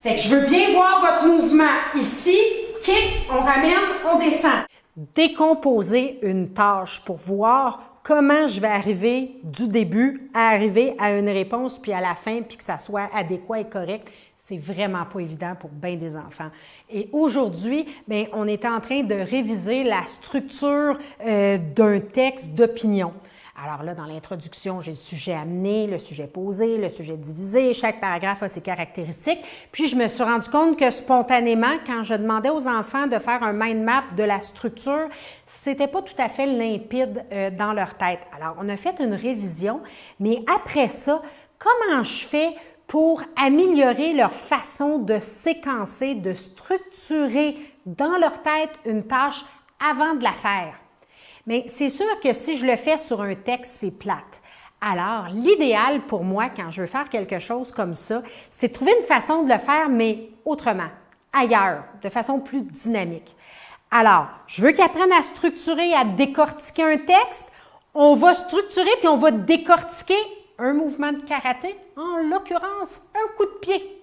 Fait que je veux bien voir votre mouvement. Ici, kick, on ramène, on descend. Décomposer une tâche pour voir comment je vais arriver du début à arriver à une réponse, puis à la fin, puis que ça soit adéquat et correct, c'est vraiment pas évident pour bien des enfants. Et aujourd'hui, bien, on est en train de réviser la structure d'un texte d'opinion. Alors là, dans l'introduction, j'ai le sujet amené, le sujet posé, le sujet divisé. Chaque paragraphe a ses caractéristiques. Puis, je me suis rendu compte que spontanément, quand je demandais aux enfants de faire un mind map de la structure, c'était pas tout à fait limpide dans leur tête. Alors, on a fait une révision, mais après ça, comment je fais pour améliorer leur façon de séquencer, de structurer dans leur tête une tâche avant de la faire? Mais c'est sûr que si je le fais sur un texte, c'est plate. Alors, l'idéal pour moi, quand je veux faire quelque chose comme ça, c'est de trouver une façon de le faire, mais autrement, ailleurs, de façon plus dynamique. Alors, je veux qu'ils apprennent à structurer, à décortiquer un texte. On va structurer puis on va décortiquer un mouvement de karaté, en l'occurrence, un coup de pied.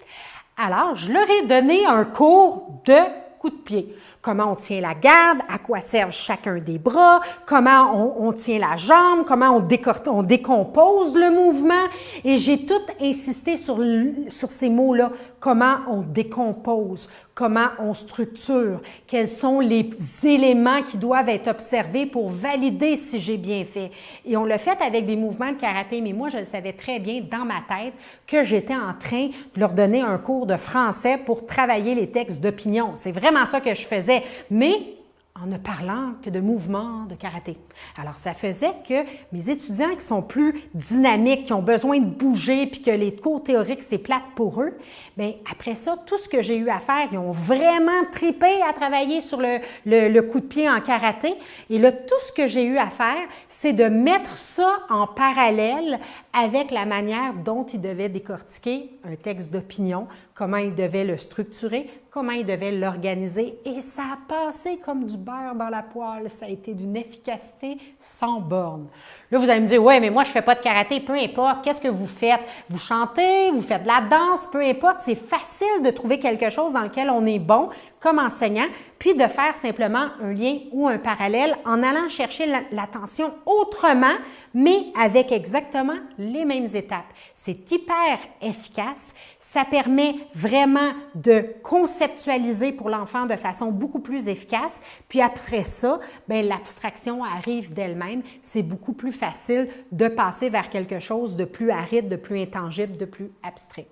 Alors, je leur ai donné un cours de coup de pied. Comment on tient la garde, à quoi servent chacun des bras, comment on tient la jambe, comment on décompose le mouvement. Et j'ai tout insisté sur ces mots-là. Comment on décompose, comment on structure, quels sont les éléments qui doivent être observés pour valider si j'ai bien fait. Et on l'a fait avec des mouvements de karaté, mais moi, je le savais très bien dans ma tête que j'étais en train de leur donner un cours de français pour travailler les textes d'opinion. C'est vraiment ça que je faisais. Mais en ne parlant que de mouvements de karaté. Alors, ça faisait que mes étudiants qui sont plus dynamiques, qui ont besoin de bouger, puis que les cours théoriques, c'est plate pour eux, bien, après ça, tout ce que j'ai eu à faire, ils ont vraiment tripé à travailler sur le coup de pied en karaté. Et là, tout ce que j'ai eu à faire, c'est de mettre ça en parallèle avec la manière dont ils devaient décortiquer un texte d'opinion, comment ils devaient le structurer, comment ils devaient l'organiser. Et ça a passé comme du beurre dans la poêle. Ça a été d'une efficacité sans borne. Là, vous allez me dire, ouais, mais moi, je fais pas de karaté, peu importe. Qu'est-ce que vous faites? Vous chantez, vous faites de la danse, peu importe. C'est facile de trouver quelque chose dans lequel on est bon comme enseignant, puis de faire simplement un lien ou un parallèle en allant chercher l'attention autrement, mais avec exactement les mêmes étapes. C'est hyper efficace. Ça permet vraiment de conceptualiser pour l'enfant de façon beaucoup plus efficace. Puis après ça, bien, l'abstraction arrive d'elle-même. C'est beaucoup plus facile de passer vers quelque chose de plus aride, de plus intangible, de plus abstrait.